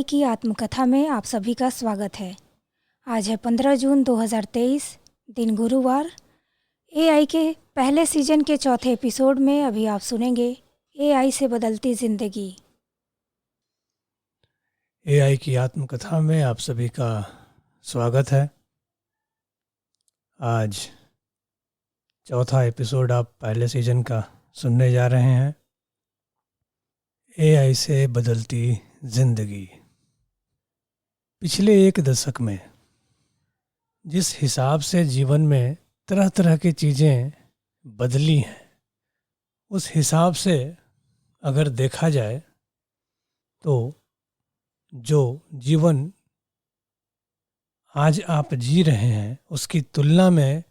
AI की आत्मकथा में आप सभी का स्वागत है। आज है 15 जून 2023, दिन गुरुवार। एआई के पहले सीजन के चौथे एपिसोड में अभी आप सुनेंगे एआई से बदलती ज़िंदगी। एआई की आत्मकथा में आप सभी का स्वागत है। आज चौथा एपिसोड आप पहले सीजन का सुनने जा रहे हैं। एआई से बदलती जिंदगी। पिछले एक दशक में जिस हिसाब से जीवन में तरह तरह की चीज़ें बदली हैं, उस हिसाब से अगर देखा जाए तो जो जीवन आज आप जी रहे हैं उसकी तुलना में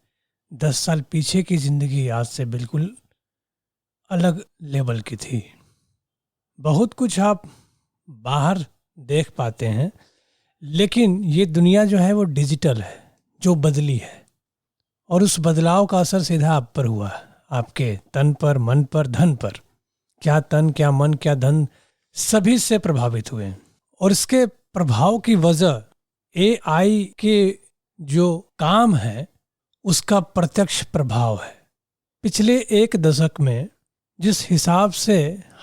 10 साल पीछे की ज़िंदगी आज से बिल्कुल अलग लेवल की थी। बहुत कुछ आप बाहर देख पाते हैं, लेकिन ये दुनिया जो है वो डिजिटल है, जो बदली है, और उस बदलाव का असर सीधा आप पर हुआ, आपके तन पर, मन पर, धन पर। क्या तन, क्या मन, क्या धन, सभी से प्रभावित हुए। और इसके प्रभाव की वजह एआई के जो काम है उसका प्रत्यक्ष प्रभाव है। पिछले एक दशक में जिस हिसाब से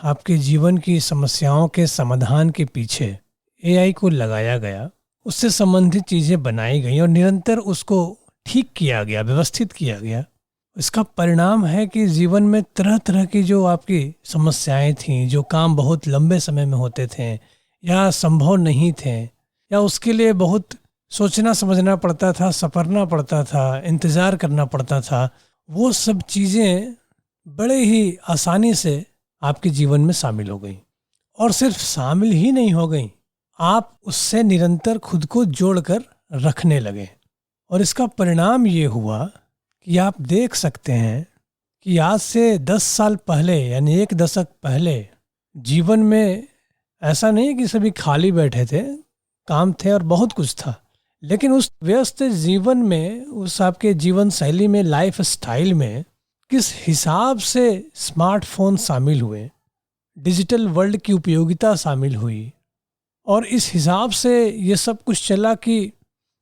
आपके जीवन की समस्याओं के समाधान के पीछे एआई को लगाया गया, उससे संबंधित चीज़ें बनाई गई और निरंतर उसको ठीक किया गया, व्यवस्थित किया गया, इसका परिणाम है कि जीवन में तरह तरह की जो आपकी समस्याएं थीं, जो काम बहुत लंबे समय में होते थे या संभव नहीं थे, या उसके लिए बहुत सोचना समझना पड़ता था, सपरना पड़ता था, इंतज़ार करना पड़ता था, वो सब चीज़ें बड़े ही आसानी से आपके जीवन में शामिल हो गई। और सिर्फ शामिल ही नहीं हो गई, आप उससे निरंतर खुद को जोड़कर रखने लगे। और इसका परिणाम ये हुआ कि आप देख सकते हैं कि आज से 10 साल पहले, यानी एक दशक पहले, जीवन में ऐसा नहीं कि सभी खाली बैठे थे, काम थे और बहुत कुछ था, लेकिन उस व्यस्त जीवन में, उस आपके जीवन शैली में, लाइफ स्टाइल में किस हिसाब से स्मार्टफोन शामिल हुए, डिजिटल वर्ल्ड की उपयोगिता शामिल हुई, और इस हिसाब से ये सब कुछ चला कि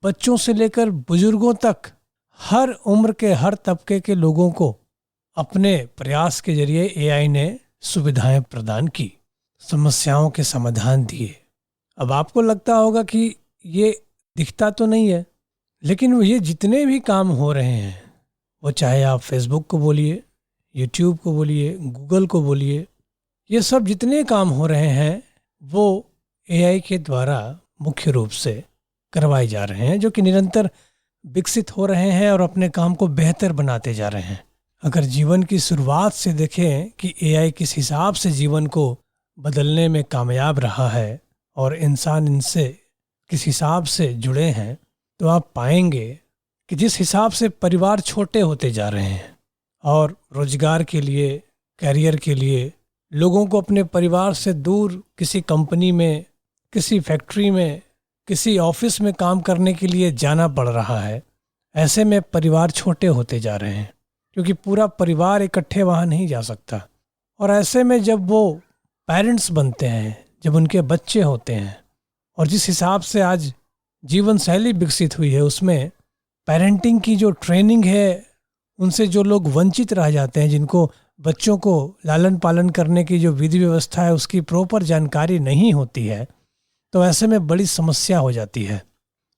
बच्चों से लेकर बुजुर्गों तक हर उम्र के, हर तबके के लोगों को अपने प्रयास के जरिए एआई ने सुविधाएं प्रदान की, समस्याओं के समाधान दिए। अब आपको लगता होगा कि ये दिखता तो नहीं है, लेकिन ये जितने भी काम हो रहे हैं, वो चाहे आप फेसबुक को बोलिए, यूट्यूब को बोलिए, गूगल को बोलिए, ये सब जितने काम हो रहे हैं वो एआई के द्वारा मुख्य रूप से करवाए जा रहे हैं, जो कि निरंतर विकसित हो रहे हैं और अपने काम को बेहतर बनाते जा रहे हैं। अगर जीवन की शुरुआत से देखें कि एआई किस हिसाब से जीवन को बदलने में कामयाब रहा है और इंसान इनसे किस हिसाब से जुड़े हैं, तो आप पाएंगे कि जिस हिसाब से परिवार छोटे होते जा रहे हैं और रोजगार के लिए, कैरियर के लिए लोगों को अपने परिवार से दूर किसी कंपनी में, किसी फैक्ट्री में, किसी ऑफिस में काम करने के लिए जाना पड़ रहा है, ऐसे में परिवार छोटे होते जा रहे हैं, क्योंकि पूरा परिवार इकट्ठे वहाँ नहीं जा सकता। और ऐसे में जब वो पेरेंट्स बनते हैं, जब उनके बच्चे होते हैं, और जिस हिसाब से आज जीवन शैली विकसित हुई है, उसमें पेरेंटिंग की जो ट्रेनिंग है, उनसे जो लोग वंचित रह जाते हैं, जिनको बच्चों को लालन पालन करने की जो विधि व्यवस्था है उसकी प्रॉपर जानकारी नहीं होती है, तो ऐसे में बड़ी समस्या हो जाती है।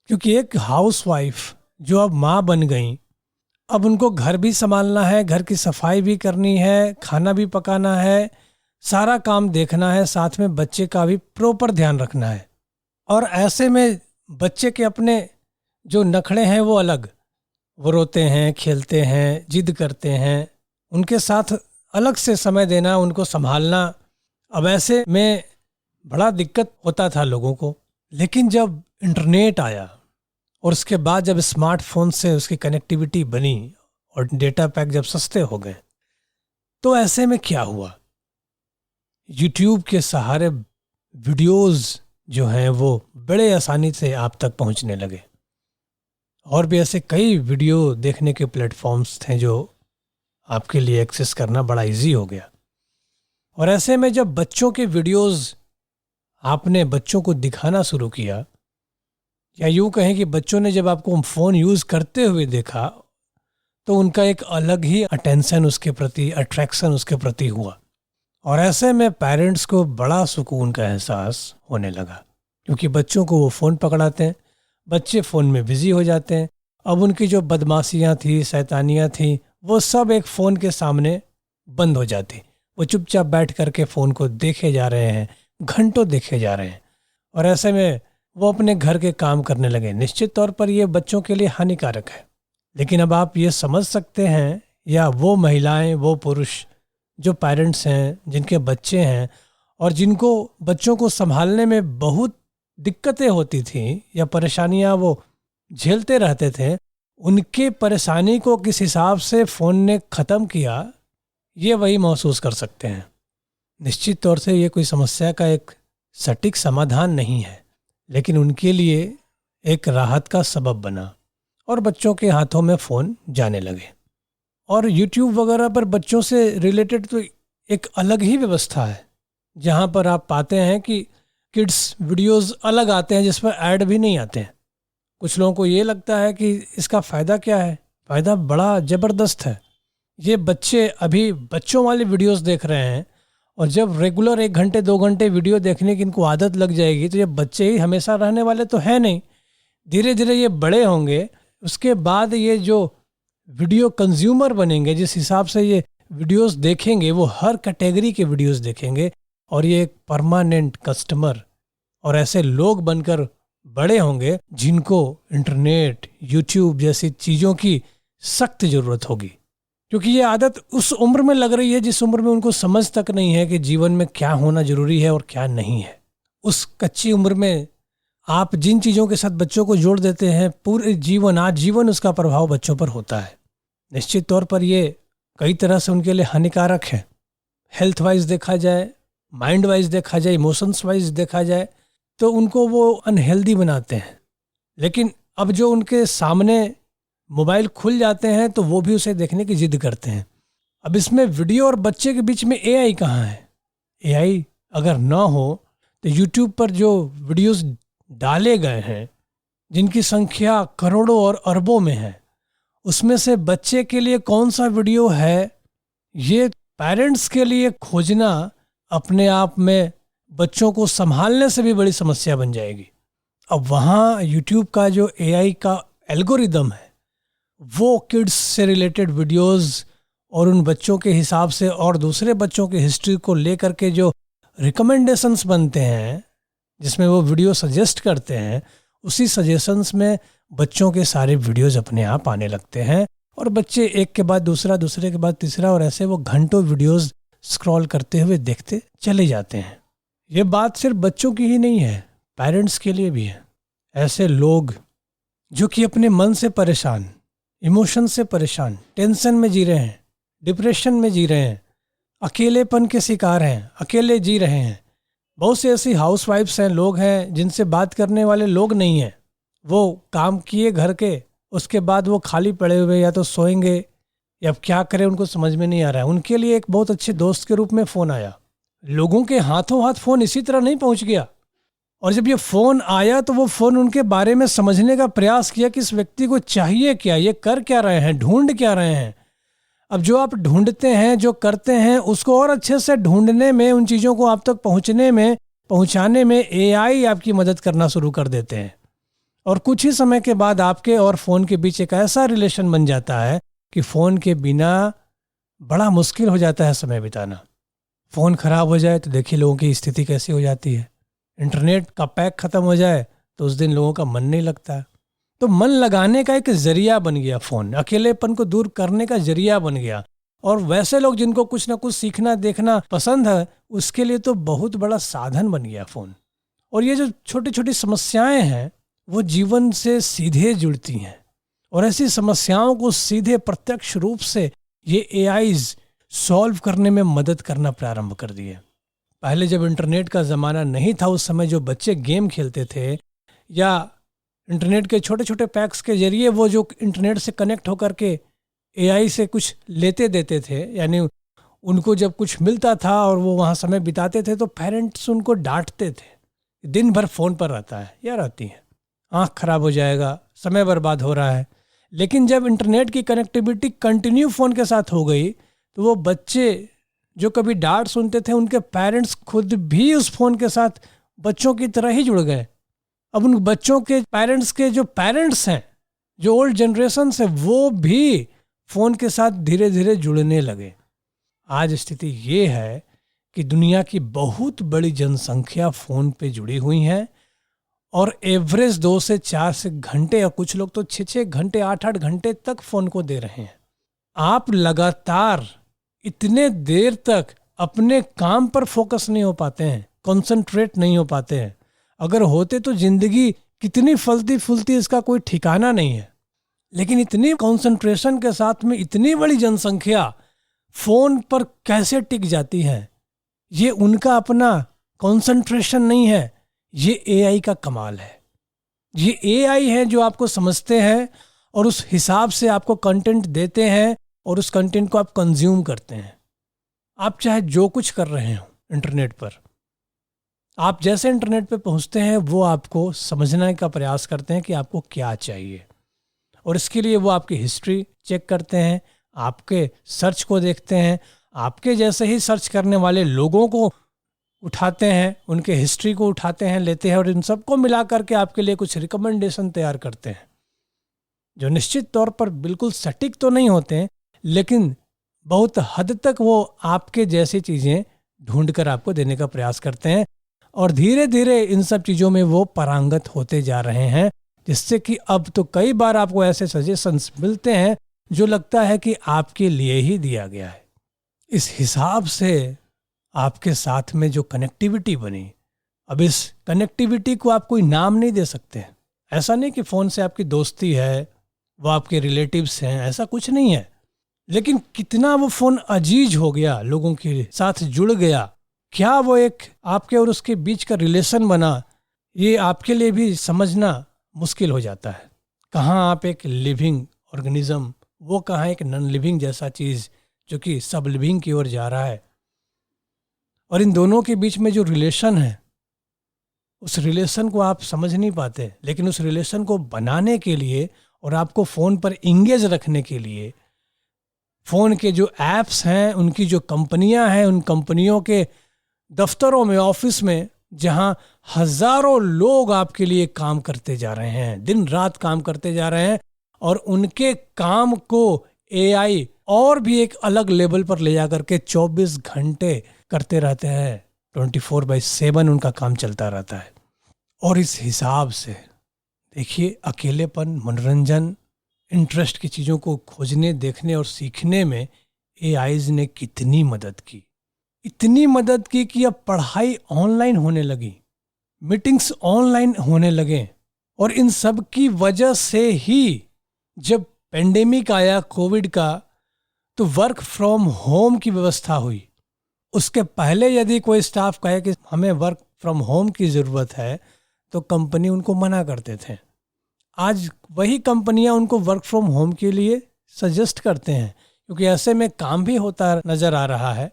क्योंकि एक हाउसवाइफ जो अब माँ बन गई, अब उनको घर भी संभालना है, घर की सफाई भी करनी है, खाना भी पकाना है, सारा काम देखना है, साथ में बच्चे का भी प्रॉपर ध्यान रखना है। और ऐसे में बच्चे के अपने जो नखड़े हैं वो अलग, वो रोते हैं, खेलते हैं, जिद करते हैं, उनके साथ अलग से समय देना, उनको संभालना। अब ऐसे में बड़ा दिक्कत होता था लोगों को। लेकिन जब इंटरनेट आया और उसके बाद जब स्मार्टफोन से उसकी कनेक्टिविटी बनी और डेटा पैक जब सस्ते हो गए, तो ऐसे में क्या हुआ, यूट्यूब के सहारे वीडियोस जो हैं वो बड़े आसानी से आप तक पहुंचने लगे। और भी ऐसे कई वीडियो देखने के प्लेटफॉर्म्स थे जो आपके लिए एक्सेस करना बड़ा इजी हो गया। और ऐसे में जब बच्चों के वीडियोस आपने बच्चों को दिखाना शुरू किया, या यूं कहें कि बच्चों ने जब आपको फ़ोन यूज़ करते हुए देखा तो उनका एक अलग ही अटेंशन उसके प्रति, अट्रैक्शन उसके प्रति हुआ। और ऐसे में पेरेंट्स को बड़ा सुकून का एहसास होने लगा, क्योंकि बच्चों को वो फ़ोन पकड़ाते हैं, बच्चे फ़ोन में बिजी हो जाते हैं। अब उनकी जो बदमाशियाँ थी, शैतानियाँ थी, वो सब एक फ़ोन के सामने बंद हो जाती। वो चुपचाप बैठ करके फ़ोन को देखे जा रहे हैं, घंटों देखे जा रहे हैं, और ऐसे में वो अपने घर के काम करने लगे। निश्चित तौर पर ये बच्चों के लिए हानिकारक है। लेकिन अब आप ये समझ सकते हैं, या वो महिलाएं, वो पुरुष जो पेरेंट्स हैं, जिनके बच्चे हैं और जिनको बच्चों को संभालने में बहुत दिक्कतें होती थी या परेशानियां वो झेलते रहते थे, उनके परेशानी को किस हिसाब से फ़ोन ने ख़त्म किया, ये वही महसूस कर सकते हैं। निश्चित तौर से ये कोई समस्या का एक सटीक समाधान नहीं है, लेकिन उनके लिए एक राहत का सबब बना और बच्चों के हाथों में फ़ोन जाने लगे। और YouTube वगैरह पर बच्चों से रिलेटेड तो एक अलग ही व्यवस्था है, जहाँ पर आप पाते हैं कि किड्स वीडियोस अलग आते हैं जिस पर ऐड भी नहीं आते हैं। कुछ लोगों को ये लगता है कि इसका फ़ायदा क्या है। फ़ायदा बड़ा ज़बरदस्त है। ये बच्चे अभी बच्चों वाले वीडियोस देख रहे हैं, और जब रेगुलर 1 घंटे 2 घंटे वीडियो देखने की इनको आदत लग जाएगी तो ये बच्चे ही हमेशा रहने वाले तो है नहीं। धीरे धीरे ये बड़े होंगे, उसके बाद ये जो वीडियो कंज्यूमर बनेंगे, जिस हिसाब से ये वीडियोस देखेंगे वो हर कैटेगरी के वीडियोस देखेंगे, और ये एक परमानेंट कस्टमर और ऐसे लोग बनकर बड़े होंगे जिनको इंटरनेट, यूट्यूब जैसी चीज़ों की सख्त ज़रूरत होगी। क्योंकि ये आदत उस उम्र में लग रही है जिस उम्र में उनको समझ तक नहीं है कि जीवन में क्या होना जरूरी है और क्या नहीं है। उस कच्ची उम्र में आप जिन चीज़ों के साथ बच्चों को जोड़ देते हैं, पूरे जीवन, आजीवन उसका प्रभाव बच्चों पर होता है। निश्चित तौर पर ये कई तरह से उनके लिए हानिकारक है। हेल्थ वाइज देखा जाए, माइंड वाइज देखा जाए, इमोशंस वाइज देखा जाए, तो उनको वो अनहेल्दी बनाते हैं। लेकिन अब जो उनके सामने मोबाइल खुल जाते हैं तो वो भी उसे देखने की जिद करते हैं। अब इसमें वीडियो और बच्चे के बीच में एआई कहाँ है? एआई अगर ना हो तो यूट्यूब पर जो वीडियोस डाले गए हैं, जिनकी संख्या करोड़ों और अरबों में है, उसमें से बच्चे के लिए कौन सा वीडियो है, ये पेरेंट्स के लिए खोजना अपने आप में बच्चों को संभालने से भी बड़ी समस्या बन जाएगी। अब वहाँ यूट्यूब का जो एआई का एल्गोरिदम है, वो किड्स से रिलेटेड वीडियोस और उन बच्चों के हिसाब से और दूसरे बच्चों की हिस्ट्री को लेकर के जो रिकमेंडेशंस बनते हैं, जिसमें वो वीडियो सजेस्ट करते हैं, उसी सजेशंस में बच्चों के सारे वीडियोस अपने आप आने लगते हैं, और बच्चे एक के बाद दूसरा, दूसरे के बाद तीसरा, और ऐसे वो घंटों वीडियोस स्क्रॉल करते हुए देखते चले जाते हैं। ये बात सिर्फ बच्चों की ही नहीं है, पेरेंट्स के लिए भी है। ऐसे लोग जो कि अपने मन से परेशान, इमोशन से परेशान, टेंशन में जी रहे हैं, डिप्रेशन में जी रहे हैं, अकेलेपन के शिकार हैं, अकेले जी रहे हैं। बहुत सी ऐसी हाउसवाइफ्स हैं, लोग हैं जिनसे बात करने वाले लोग नहीं हैं। वो काम किए घर के, उसके बाद वो खाली पड़े हुए, या तो सोएंगे या क्या करें उनको समझ में नहीं आ रहा है। उनके लिए एक बहुत अच्छे दोस्त के रूप में फ़ोन आया। लोगों के हाथों हाथ फ़ोन इसी तरह नहीं पहुंच गया, और जब ये फ़ोन आया तो वो फ़ोन उनके बारे में समझने का प्रयास किया कि इस व्यक्ति को चाहिए क्या, ये कर क्या रहे हैं, ढूंढ क्या रहे हैं। अब जो आप ढूंढते हैं, जो करते हैं, उसको और अच्छे से ढूंढने में, उन चीज़ों को आप तक पहुंचाने में एआई आपकी मदद करना शुरू कर देते हैं। और कुछ ही समय के बाद आपके और फ़ोन के बीच एक ऐसा रिलेशन बन जाता है कि फ़ोन के बिना बड़ा मुश्किल हो जाता है समय बिताना। फ़ोन ख़राब हो जाए तो देखिए लोगों की स्थिति कैसी हो जाती है। इंटरनेट का पैक ख़त्म हो जाए तो उस दिन लोगों का मन नहीं लगता। तो मन लगाने का एक ज़रिया बन गया फ़ोन, अकेलेपन को दूर करने का ज़रिया बन गया। और वैसे लोग जिनको कुछ ना कुछ सीखना देखना पसंद है, उसके लिए तो बहुत बड़ा साधन बन गया फ़ोन। और ये जो छोटी छोटी समस्याएं हैं वो जीवन से सीधे जुड़ती हैं, और ऐसी समस्याओं को सीधे प्रत्यक्ष रूप से ये एआईज सॉल्व करने में मदद करना प्रारंभ कर दिए। पहले जब इंटरनेट का ज़माना नहीं था, उस समय जो बच्चे गेम खेलते थे या इंटरनेट के छोटे छोटे पैक्स के जरिए वो जो इंटरनेट से कनेक्ट होकर के एआई से कुछ लेते देते थे, यानी उनको जब कुछ मिलता था और वो वहाँ समय बिताते थे, तो पेरेंट्स उनको डांटते थे दिन भर फ़ोन पर रहता है या रहती है, आँख खराब हो जाएगा, समय बर्बाद हो रहा है। लेकिन जब इंटरनेट की कनेक्टिविटी कंटिन्यू फ़ोन के साथ हो गई तो वो बच्चे जो कभी डांट सुनते थे, उनके पेरेंट्स खुद भी उस फ़ोन के साथ बच्चों की तरह ही जुड़ गए। अब उन बच्चों के पेरेंट्स के जो पेरेंट्स हैं, जो ओल्ड जनरेशन से, वो भी फ़ोन के साथ धीरे धीरे जुड़ने लगे। आज स्थिति ये है कि दुनिया की बहुत बड़ी जनसंख्या फ़ोन पे जुड़ी हुई है और एवरेज 2 से 4 से घंटे, या कुछ लोग तो 6-6 घंटे 8-8 घंटे तक फ़ोन को दे रहे हैं। आप लगातार इतने देर तक अपने काम पर फोकस नहीं हो पाते हैं, कंसंट्रेट नहीं हो पाते हैं। अगर होते तो जिंदगी कितनी फलती फूलती इसका कोई ठिकाना नहीं है। लेकिन इतनी कंसंट्रेशन के साथ में इतनी बड़ी जनसंख्या फोन पर कैसे टिक जाती है, ये उनका अपना कंसंट्रेशन नहीं है, ये एआई का कमाल है। ये एआई है जो आपको समझते हैं और उस हिसाब से आपको कंटेंट देते हैं और उस कंटेंट को आप कंज्यूम करते हैं। आप चाहे जो कुछ कर रहे हो इंटरनेट पर, आप जैसे इंटरनेट पे पहुंचते हैं वो आपको समझने का प्रयास करते हैं कि आपको क्या चाहिए, और इसके लिए वो आपकी हिस्ट्री चेक करते हैं, आपके सर्च को देखते हैं, आपके जैसे ही सर्च करने वाले लोगों को उठाते हैं, उनके हिस्ट्री को उठाते हैं, लेते हैं और इन सबको मिला करके आपके लिए कुछ रिकमेंडेशन तैयार करते हैं, जो निश्चित तौर पर बिल्कुल सटीक तो नहीं होते हैं, लेकिन बहुत हद तक वो आपके जैसी चीज़ें ढूंढ कर आपको देने का प्रयास करते हैं। और धीरे धीरे इन सब चीज़ों में वो पारंगत होते जा रहे हैं, जिससे कि अब तो कई बार आपको ऐसे सजेशंस मिलते हैं जो लगता है कि आपके लिए ही दिया गया है। इस हिसाब से आपके साथ में जो कनेक्टिविटी बनी, अब इस कनेक्टिविटी को आप कोई नाम नहीं दे सकते। ऐसा नहीं कि फ़ोन से आपकी दोस्ती है, वो आपके रिलेटिव्स हैं, ऐसा कुछ नहीं है। लेकिन कितना वो फ़ोन अजीज हो गया, लोगों के साथ जुड़ गया, क्या वो एक आपके और उसके बीच का रिलेशन बना, ये आपके लिए भी समझना मुश्किल हो जाता है। कहाँ आप एक लिविंग ऑर्गेनिज्म, वो कहाँ एक नॉन लिविंग जैसा चीज़ जो कि सब लिविंग की ओर जा रहा है। और इन दोनों के बीच में जो रिलेशन है, उस रिलेशन को आप समझ नहीं पाते। लेकिन उस रिलेशन को बनाने के लिए और आपको फ़ोन पर इंगेज रखने के लिए फ़ोन के जो ऐप्स हैं, उनकी जो कंपनियां हैं, उन कंपनियों के दफ्तरों में, ऑफिस में, जहां हजारों लोग आपके लिए काम करते जा रहे हैं, दिन रात काम करते जा रहे हैं, और उनके काम को एआई और भी एक अलग लेवल पर ले जा करके 24 घंटे करते रहते हैं। 24/7 उनका काम चलता रहता है। और इस हिसाब से देखिए, अकेलेपन, मनोरंजन, इंटरेस्ट की चीज़ों को खोजने, देखने और सीखने में एआईज ने कितनी मदद की। इतनी मदद की कि अब पढ़ाई ऑनलाइन होने लगी, मीटिंग्स ऑनलाइन होने लगे। और इन सब की वजह से ही जब पेंडेमिक आया कोविड का, तो वर्क फ्रॉम होम की व्यवस्था हुई। उसके पहले यदि कोई स्टाफ कहे कि हमें वर्क फ्रॉम होम की ज़रूरत है, तो कंपनी उनको मना करते थे। आज वही कंपनियां उनको वर्क फ्रॉम होम के लिए सजेस्ट करते हैं, क्योंकि ऐसे में काम भी होता नज़र आ रहा है,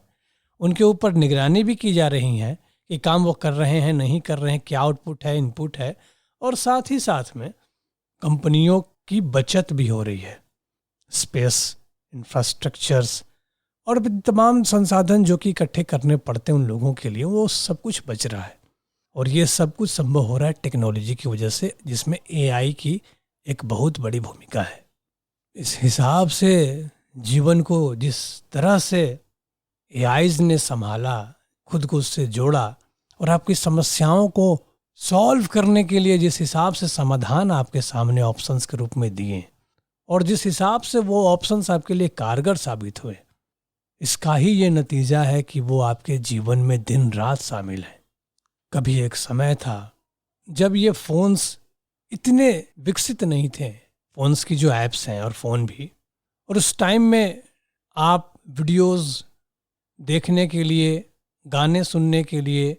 उनके ऊपर निगरानी भी की जा रही है कि काम वो कर रहे हैं, नहीं कर रहे हैं, क्या आउटपुट है, इनपुट है, और साथ ही साथ में कंपनियों की बचत भी हो रही है। स्पेस, इंफ्रास्ट्रक्चर्स और तमाम संसाधन जो कि इकट्ठे करने पड़ते हैं उन लोगों के लिए, वो सब कुछ बच रहा है। और ये सब कुछ संभव हो रहा है टेक्नोलॉजी की वजह से, जिसमें एआई की एक बहुत बड़ी भूमिका है। इस हिसाब से जीवन को जिस तरह से एआईज ने संभाला, खुद को उससे जोड़ा, और आपकी समस्याओं को सॉल्व करने के लिए जिस हिसाब से समाधान आपके सामने ऑप्शंस के रूप में दिए, और जिस हिसाब से वो ऑप्शंस आपके लिए कारगर साबित हुए, इसका ही ये नतीजा है कि वो आपके जीवन में दिन रात शामिल है। कभी एक समय था जब ये फ़ोन्स इतने विकसित नहीं थे, फ़ोन्स की जो ऐप्स हैं और फ़ोन भी, और उस टाइम में आप वीडियोस देखने के लिए, गाने सुनने के लिए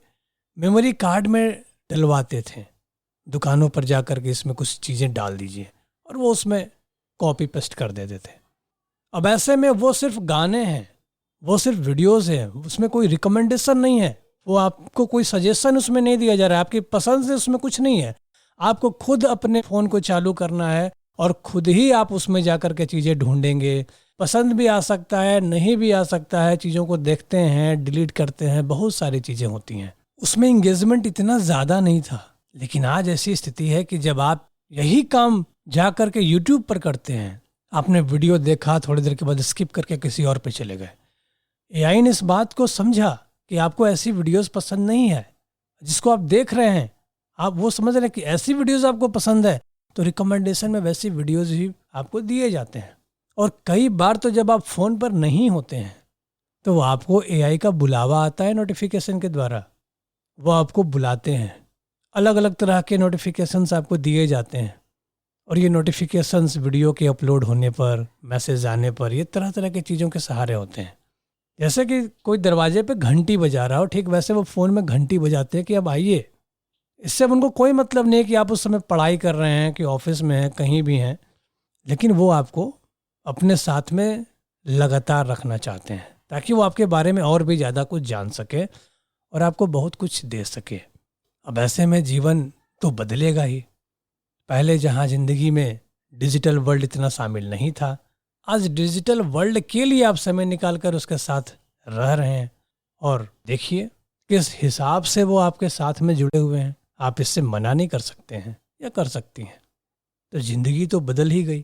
मेमोरी कार्ड में डलवाते थे। दुकानों पर जा कर के इसमें कुछ चीज़ें डाल दीजिए और वो उसमें कॉपी पेस्ट कर देते थे। अब ऐसे में वो सिर्फ गाने हैं, वो सिर्फ वीडियोस हैं, उसमें कोई रिकमेंडेशन नहीं है। वो आपको कोई सजेशन उसमें नहीं दिया जा रहा है, आपकी पसंद से उसमें कुछ नहीं है। आपको खुद अपने फ़ोन को चालू करना है और खुद ही आप उसमें जा कर के चीज़ें ढूंढेंगे। पसंद भी आ सकता है, नहीं भी आ सकता है, चीज़ों को देखते हैं, डिलीट करते हैं, बहुत सारी चीज़ें होती हैं। उसमें इंगेजमेंट इतना ज़्यादा नहीं था। लेकिन आज ऐसी स्थिति है कि जब आप यही काम जा कर के यूट्यूब पर करते हैं, आपने वीडियो देखा, थोड़ी देर के बाद स्किप करके किसी और पे चले गए। एआई ने इस बात को समझा कि आपको ऐसी वीडियोस पसंद नहीं है, जिसको आप देख रहे हैं, आप वो समझ रहे हैं कि ऐसी वीडियोस आपको पसंद है, तो रिकमेंडेशन में वैसी वीडियोस ही आपको दिए जाते हैं। और कई बार तो जब आप फ़ोन पर नहीं होते हैं तो आपको एआई का बुलावा आता है नोटिफिकेशन के द्वारा। वो आपको बुलाते हैं, अलग अलग तरह के नोटिफिकेशंस आपको दिए जाते हैं। और ये नोटिफिकेशंस वीडियो के अपलोड होने पर, मैसेज आने पर, ये तरह तरह की चीज़ों के सहारे होते हैं। जैसे कि कोई दरवाजे पे घंटी बजा रहा हो, ठीक वैसे वो फ़ोन में घंटी बजाते हैं कि अब आइए। इससे अब उनको कोई मतलब नहीं है कि आप उस समय पढ़ाई कर रहे हैं, कि ऑफिस में हैं, कहीं भी हैं, लेकिन वो आपको अपने साथ में लगातार रखना चाहते हैं ताकि वो आपके बारे में और भी ज़्यादा कुछ जान सके और आपको बहुत कुछ दे सके। अब ऐसे में जीवन तो बदलेगा ही। पहले जहाँ ज़िंदगी में डिजिटल वर्ल्ड इतना शामिल नहीं था, आज डिजिटल वर्ल्ड के लिए आप समय निकाल कर उसके साथ रह रहे हैं। और देखिए किस हिसाब से वो आपके साथ में जुड़े हुए हैं। आप इससे मना नहीं कर सकते हैं या कर सकती हैं। तो ज़िंदगी तो बदल ही गई।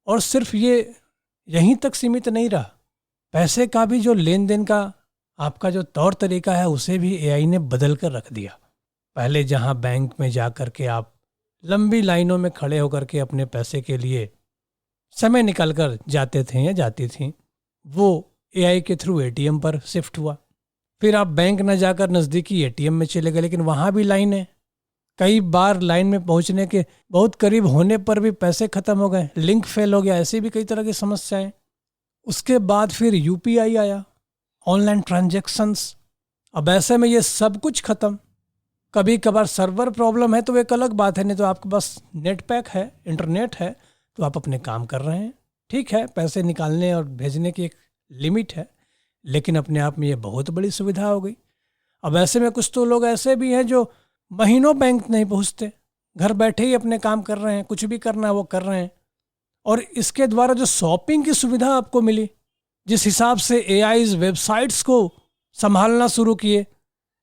और सिर्फ ये यहीं तक सीमित नहीं रहा, पैसे का भी जो लेन देन का आपका जो तौर तरीका है, उसे भी एआई ने बदल कर रख दिया। पहले जहाँ बैंक में जा कर के आप लंबी लाइनों में खड़े होकर के अपने पैसे के लिए समय निकाल कर जाते थे या जाती थी, वो एआई के थ्रू एटीएम पर शिफ्ट हुआ। फिर आप बैंक न जाकर नज़दीकी एटीएम में चले गए, लेकिन वहाँ भी लाइन है। कई बार लाइन में पहुँचने के बहुत करीब होने पर भी पैसे ख़त्म हो गए, लिंक फेल हो गया, ऐसी भी कई तरह की समस्याएं। उसके बाद फिर यूपीआई आया, ऑनलाइन ट्रांजैक्शंस। अब ऐसे में ये सब कुछ ख़त्म। कभी कभार सर्वर प्रॉब्लम है तो एक अलग बात है, नहीं तो आपके पास नेट पैक है, इंटरनेट है, तो आप अपने काम कर रहे हैं। ठीक है, पैसे निकालने और भेजने की एक लिमिट है, लेकिन अपने आप में ये बहुत बड़ी सुविधा हो गई। अब ऐसे में कुछ तो लोग ऐसे भी हैं जो महीनों बैंक नहीं पहुंचते, घर बैठे ही अपने काम कर रहे हैं, कुछ भी करना है वो कर रहे हैं। और इसके द्वारा जो शॉपिंग की सुविधा आपको मिली, जिस हिसाब से एआईज वेबसाइट्स को संभालना शुरू किए,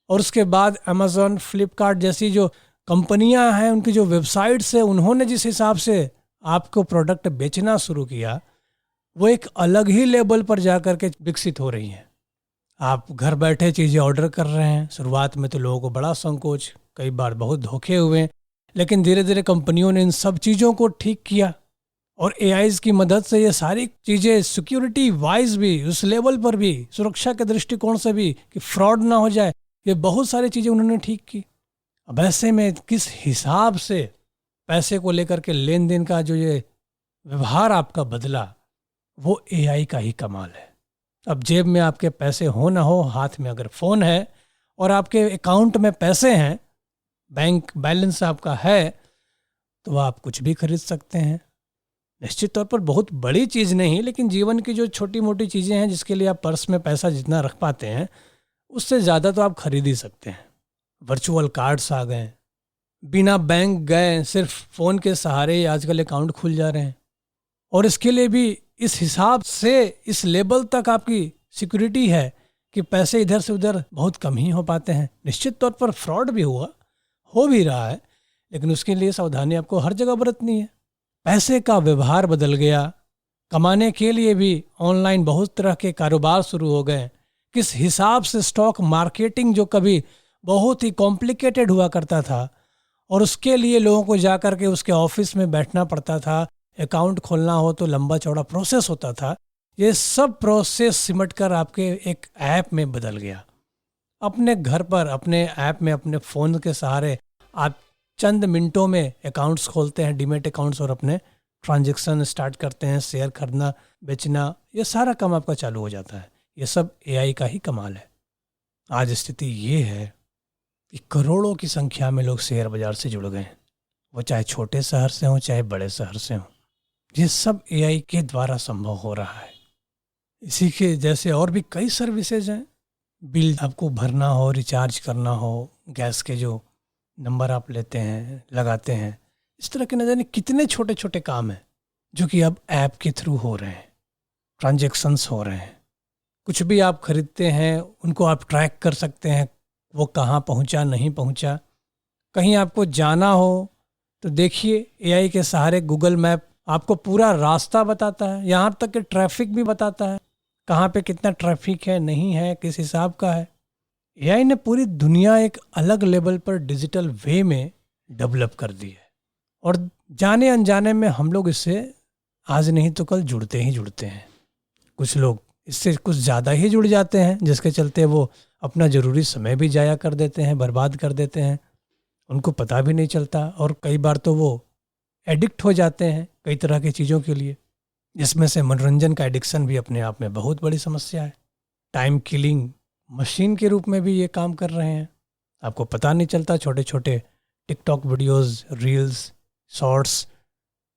और उसके बाद अमेज़न, फ्लिपकार्ट जैसी जो कंपनियां हैं, उनकी जो वेबसाइट्स है, उन्होंने जिस हिसाब से आपको प्रोडक्ट बेचना शुरू किया, वो एक अलग ही लेवल पर जा कर के विकसित हो रही हैं। आप घर बैठे चीज़ें ऑर्डर कर रहे हैं। शुरुआत में तो लोगों को बड़ा संकोच, कई बार बहुत धोखे हुए, लेकिन धीरे धीरे कंपनियों ने इन सब चीज़ों को ठीक किया और एआईज की मदद से ये सारी चीज़ें सिक्योरिटी वाइज भी, उस लेवल पर भी, सुरक्षा के दृष्टिकोण से भी, कि फ्रॉड ना हो जाए, ये बहुत सारी चीज़ें उन्होंने ठीक की। अब ऐसे में किस हिसाब से पैसे को लेकर के लेन देन का जो ये व्यवहार आपका बदला, वो एआई का ही कमाल है। अब जेब में आपके पैसे हो ना हो, हाथ में अगर फ़ोन है और आपके अकाउंट में पैसे हैं, बैंक बैलेंस आपका है, तो आप कुछ भी खरीद सकते हैं। निश्चित तौर पर बहुत बड़ी चीज़ नहीं, लेकिन जीवन की जो छोटी मोटी चीज़ें हैं जिसके लिए आप पर्स में पैसा जितना रख पाते हैं, उससे ज़्यादा तो आप खरीद ही सकते हैं। वर्चुअल कार्ड्स आ गए, बिना बैंक गए सिर्फ फ़ोन के सहारे ही आजकल अकाउंट खुल जा रहे हैं। और इसके लिए भी इस हिसाब से, इस लेवल तक आपकी सिक्योरिटी है कि पैसे इधर से उधर बहुत कम ही हो पाते हैं। निश्चित तौर पर फ्रॉड भी हो भी रहा है, लेकिन उसके लिए सावधानी आपको हर जगह बरतनी है। पैसे का व्यवहार बदल गया, कमाने के लिए भी ऑनलाइन बहुत तरह के कारोबार शुरू हो गए। किस हिसाब से स्टॉक मार्केटिंग, जो कभी बहुत ही कॉम्प्लिकेटेड हुआ करता था और उसके लिए लोगों को जा कर के उसके ऑफिस में बैठना पड़ता था, अकाउंट खोलना हो तो लंबा चौड़ा प्रोसेस होता था, ये सब प्रोसेस सिमट कर आपके एक ऐप में बदल गया। अपने घर पर, अपने ऐप में, अपने फ़ोन के सहारे आप चंद मिनटों में अकाउंट्स खोलते हैं, डीमैट अकाउंट्स, और अपने ट्रांजैक्शन स्टार्ट करते हैं। शेयर खरीदना, बेचना, ये सारा काम आपका चालू हो जाता है। ये सब एआई का ही कमाल है। आज स्थिति ये है कि करोड़ों की संख्या में लोग शेयर बाजार से जुड़ गए हैं, वो चाहे छोटे शहर से हों चाहे बड़े शहर से हों। ये सब एआई के द्वारा संभव हो रहा है। इसी के जैसे और भी कई सर्विसेज हैं बिल आपको भरना हो, रिचार्ज करना हो, गैस के जो नंबर आप लेते हैं, लगाते हैं, इस तरह के न जाने कितने छोटे छोटे काम हैं जो कि अब ऐप के थ्रू हो रहे हैं, ट्रांजैक्शंस हो रहे हैं। कुछ भी आप खरीदते हैं उनको आप ट्रैक कर सकते हैं, वो कहाँ पहुँचा, नहीं पहुँचा। कहीं आपको जाना हो तो देखिए एआई के सहारे गूगल मैप आपको पूरा रास्ता बताता है, यहाँ तक कि ट्रैफिक भी बताता है, कहाँ पे कितना ट्रैफिक है, नहीं है, किस हिसाब का है। एआई ने पूरी दुनिया एक अलग लेवल पर डिजिटल वे में डेवलप कर दी है और जाने अनजाने में हम लोग इससे आज नहीं तो कल जुड़ते ही जुड़ते हैं। कुछ लोग इससे कुछ ज़्यादा ही जुड़ जाते हैं, जिसके चलते वो अपना ज़रूरी समय भी जाया कर देते हैं, बर्बाद कर देते हैं, उनको पता भी नहीं चलता। और कई बार तो वो एडिक्ट हो जाते हैं कई तरह की चीज़ों के लिए, जिसमें से मनोरंजन का एडिक्शन भी अपने आप में बहुत बड़ी समस्या है। टाइम किलिंग मशीन के रूप में भी ये काम कर रहे हैं, आपको पता नहीं चलता। छोटे छोटे टिकटॉक वीडियोस, रील्स, शॉर्ट्स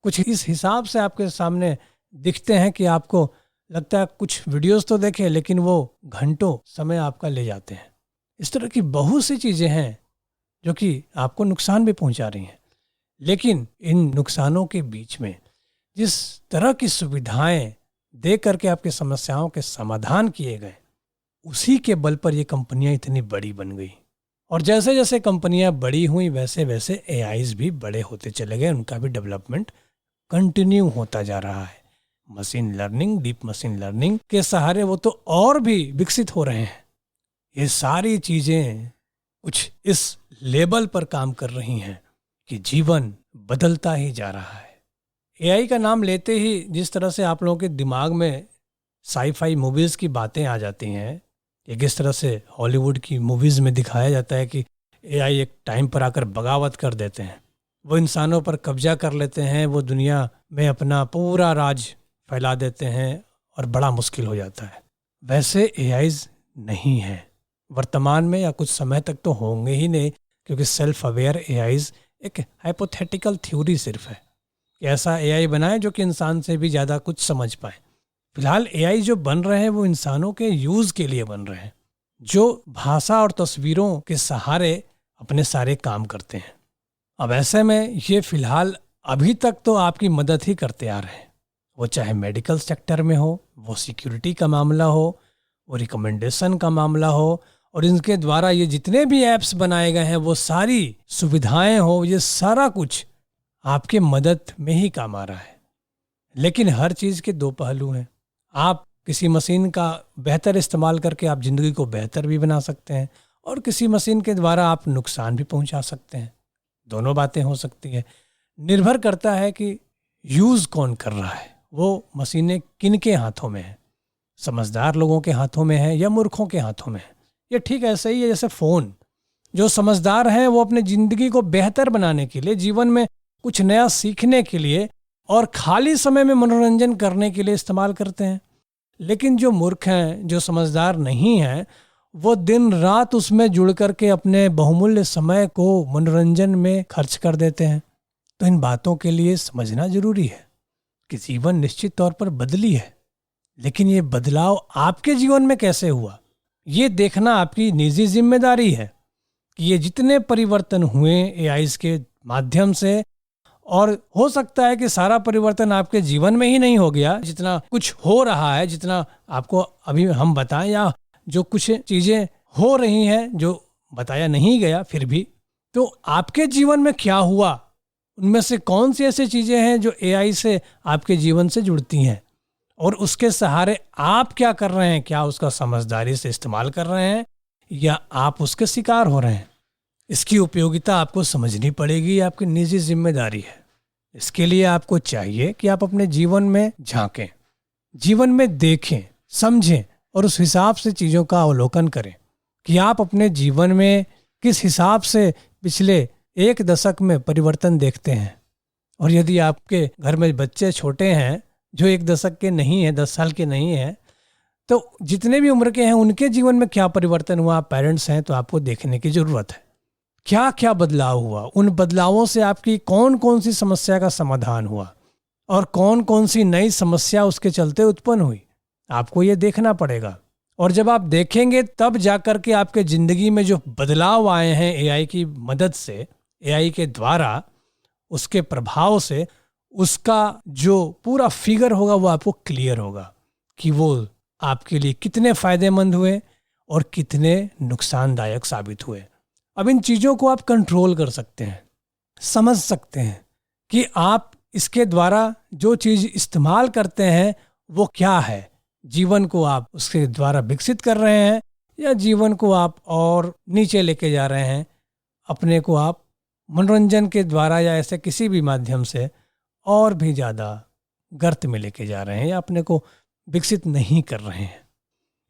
कुछ इस हिसाब से आपके सामने दिखते हैं कि आपको लगता है कुछ वीडियोस तो देखे, लेकिन वो घंटों समय आपका ले जाते हैं। इस तरह की बहुत सी चीज़ें हैं जो कि आपको नुकसान भी पहुंचा रही हैं। लेकिन इन नुकसानों के बीच में जिस तरह की सुविधाएं दे करके आपकी समस्याओं के समाधान किए गए, उसी के बल पर ये कंपनियां इतनी बड़ी बन गई। और जैसे जैसे कंपनियां बड़ी हुई वैसे वैसे एआईज भी बड़े होते चले गए, उनका भी डेवलपमेंट कंटिन्यू होता जा रहा है। Machine learning, deep machine learning के सहारे वो तो और भी विकसित हो रहे हैं। ये सारी चीजें कुछ इस लेवल पर काम कर रही हैं कि जीवन बदलता ही जा रहा है। एआई का नाम लेते ही जिस तरह से आप लोगों के दिमाग में साई-फाई मूवीज की बातें आ जाती हैं, कि किस तरह से हॉलीवुड की मूवीज में दिखाया जाता है कि एआई एक टाइम पर आकर बगावत कर देते हैं, वो इंसानों पर कब्जा कर लेते हैं, वो दुनिया में अपना पूरा राज फैला देते हैं और बड़ा मुश्किल हो जाता है। वैसे एआईज नहीं है वर्तमान में, या कुछ समय तक तो होंगे ही नहीं, क्योंकि सेल्फ अवेयर एआईज एक हाइपोथेटिकल थ्योरी सिर्फ है कि ऐसा एआई बनाए जो कि इंसान से भी ज़्यादा कुछ समझ पाए। फिलहाल एआई जो बन रहे हैं वो इंसानों के यूज़ के लिए बन रहे हैं, जो भाषा और तस्वीरों के सहारे अपने सारे काम करते हैं। अब ऐसे में ये फिलहाल अभी तक तो आपकी मदद ही करते आ रहे हैं, वो चाहे मेडिकल सेक्टर में हो, वो सिक्योरिटी का मामला हो, वो रिकमेंडेशन का मामला हो, और इनके द्वारा ये जितने भी ऐप्स बनाए गए हैं वो सारी सुविधाएं हो, ये सारा कुछ आपके मदद में ही काम आ रहा है। लेकिन हर चीज़ के दो पहलू हैं। आप किसी मशीन का बेहतर इस्तेमाल करके आप ज़िंदगी को बेहतर भी बना सकते हैं, और किसी मशीन के द्वारा आप नुकसान भी पहुंचा सकते हैं। दोनों बातें हो सकती है, निर्भर करता है कि यूज़ कौन कर रहा है, वो मशीनें किन के हाथों में है, समझदार लोगों के हाथों में है या मूर्खों के हाथों में है। ये ठीक ऐसे ही है जैसे फ़ोन, जो समझदार हैं वो अपनी ज़िंदगी को बेहतर बनाने के लिए, जीवन में कुछ नया सीखने के लिए और खाली समय में मनोरंजन करने के लिए इस्तेमाल करते हैं। लेकिन जो मूर्ख हैं, जो समझदार नहीं हैं, वो दिन रात उसमें जुड़ करके अपने बहुमूल्य समय को मनोरंजन में खर्च कर देते हैं। तो इन बातों के लिए समझना जरूरी है कि जीवन निश्चित तौर पर बदली है, लेकिन ये बदलाव आपके जीवन में कैसे हुआ, ये देखना आपकी निजी जिम्मेदारी है कि ये जितने परिवर्तन हुए एआईज के माध्यम से, और हो सकता है कि सारा परिवर्तन आपके जीवन में ही नहीं हो गया, जितना कुछ हो रहा है, जितना आपको अभी हम बताएं, या जो कुछ चीज़ें हो रही हैं जो बताया नहीं गया, फिर भी तो आपके जीवन में क्या हुआ, उनमें से कौन सी ऐसी चीज़ें हैं जो एआई से आपके जीवन से जुड़ती हैं, और उसके सहारे आप क्या कर रहे हैं, क्या उसका समझदारी से इस्तेमाल कर रहे हैं या आप उसके शिकार हो रहे हैं। इसकी उपयोगिता आपको समझनी पड़ेगी, आपकी निजी जिम्मेदारी है। इसके लिए आपको चाहिए कि आप अपने जीवन में झांकें, जीवन में देखें, समझें और उस हिसाब से चीज़ों का अवलोकन करें कि आप अपने जीवन में किस हिसाब से पिछले 1 दशक में परिवर्तन देखते हैं। और यदि आपके घर में बच्चे छोटे हैं जो 1 दशक के नहीं हैं, 10 साल के नहीं हैं, तो जितने भी उम्र के हैं उनके जीवन में क्या परिवर्तन हुआ, आप पेरेंट्स हैं तो आपको देखने की ज़रूरत है। क्या क्या बदलाव हुआ, उन बदलावों से आपकी कौन कौन सी समस्या का समाधान हुआ और कौन कौन सी नई समस्या उसके चलते उत्पन्न हुई, आपको ये देखना पड़ेगा। और जब आप देखेंगे तब जाकर के आपके ज़िंदगी में जो बदलाव आए हैं एआई की मदद से, एआई के द्वारा, उसके प्रभाव से, उसका जो पूरा फिगर होगा वो आपको क्लियर होगा कि वो आपके लिए कितने फ़ायदेमंद हुए और कितने नुकसानदायक साबित हुए। अब इन चीज़ों को आप कंट्रोल कर सकते हैं, समझ सकते हैं कि आप इसके द्वारा जो चीज़ इस्तेमाल करते हैं वो क्या है। जीवन को आप उसके द्वारा विकसित कर रहे हैं या जीवन को आप और नीचे लेके जा रहे हैं, अपने को आप मनोरंजन के द्वारा या ऐसे किसी भी माध्यम से और भी ज़्यादा गर्त में लेके जा रहे हैं या अपने को विकसित नहीं कर रहे हैं।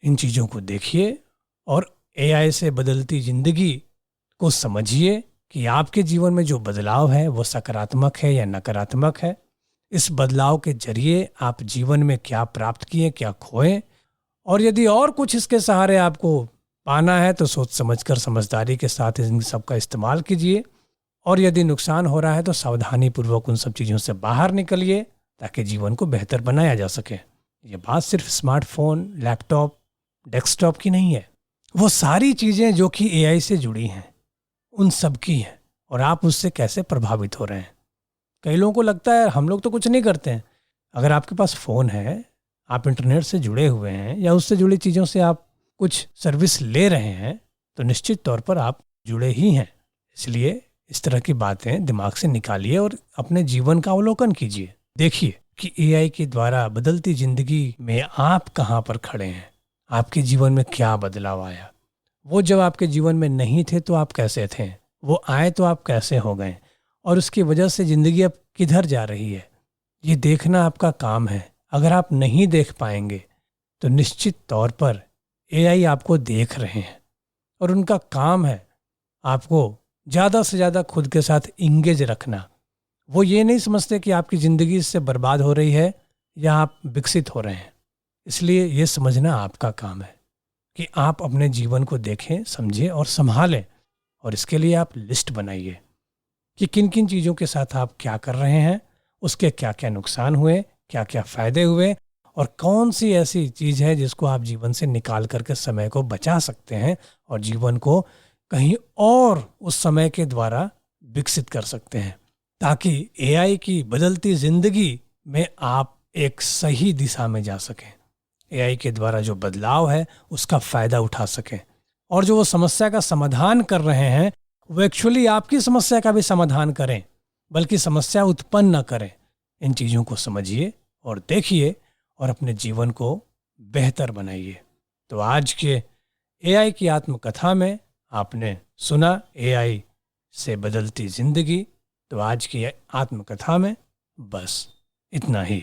इन चीज़ों को देखिए और एआई से बदलती ज़िंदगी को समझिए कि आपके जीवन में जो बदलाव है वो सकारात्मक है या नकारात्मक है। इस बदलाव के जरिए आप जीवन में क्या प्राप्त किए, क्या खोए, और यदि और कुछ इसके सहारे आपको पाना है तो सोच समझकर समझदारी के साथ इन सब का इस्तेमाल कीजिए, और यदि नुकसान हो रहा है तो सावधानी पूर्वक उन सब चीज़ों से बाहर निकलिए ताकि जीवन को बेहतर बनाया जा सके। ये बात सिर्फ स्मार्टफोन, लैपटॉप, डेस्कटॉप की नहीं है, वो सारी चीज़ें जो कि एआई से जुड़ी हैं उन सब की है, और आप उससे कैसे प्रभावित हो रहे हैं। कई लोगों को लगता है हम लोग तो कुछ नहीं करते हैं। अगर आपके पास फ़ोन है, आप इंटरनेट से जुड़े हुए हैं या उससे जुड़ी चीज़ों से आप कुछ सर्विस ले रहे हैं तो निश्चित तौर पर आप जुड़े ही हैं। इसलिए इस तरह की बातें दिमाग से निकालिए और अपने जीवन का अवलोकन कीजिए। देखिए कि एआई के द्वारा बदलती ज़िंदगी में आप कहाँ पर खड़े हैं, आपके जीवन में क्या बदलाव आया। वो जब आपके जीवन में नहीं थे तो आप कैसे थे, वो आए तो आप कैसे हो गए, और उसकी वजह से ज़िंदगी अब किधर जा रही है, ये देखना आपका काम है। अगर आप नहीं देख पाएंगे तो निश्चित तौर पर एआई आपको देख रहे हैं और उनका काम है आपको ज़्यादा से ज़्यादा खुद के साथ इंगेज रखना। वो ये नहीं समझते कि आपकी ज़िंदगी इससे बर्बाद हो रही है या आप विकसित हो रहे हैं। इसलिए ये समझना आपका काम है कि आप अपने जीवन को देखें, समझें और संभालें, और इसके लिए आप लिस्ट बनाइए कि किन किन चीज़ों के साथ आप क्या कर रहे हैं, उसके क्या क्या नुकसान हुए, क्या क्या फ़ायदे हुए, और कौन सी ऐसी चीज़ है जिसको आप जीवन से निकाल करके समय को बचा सकते हैं और जीवन को कहीं और उस समय के द्वारा विकसित कर सकते हैं, ताकि एआई की बदलती ज़िंदगी में आप एक सही दिशा में जा सकें। एआई के द्वारा जो बदलाव है उसका फ़ायदा उठा सकें, और जो वो समस्या का समाधान कर रहे हैं वो एक्चुअली आपकी समस्या का भी समाधान करें, बल्कि समस्या उत्पन्न न करें। इन चीज़ों को समझिए और देखिए और अपने जीवन को बेहतर बनाइए। तो आज के एआई की आत्मकथा में आपने सुना एआई से बदलती ज़िंदगी। तो आज की आत्मकथा में बस इतना ही।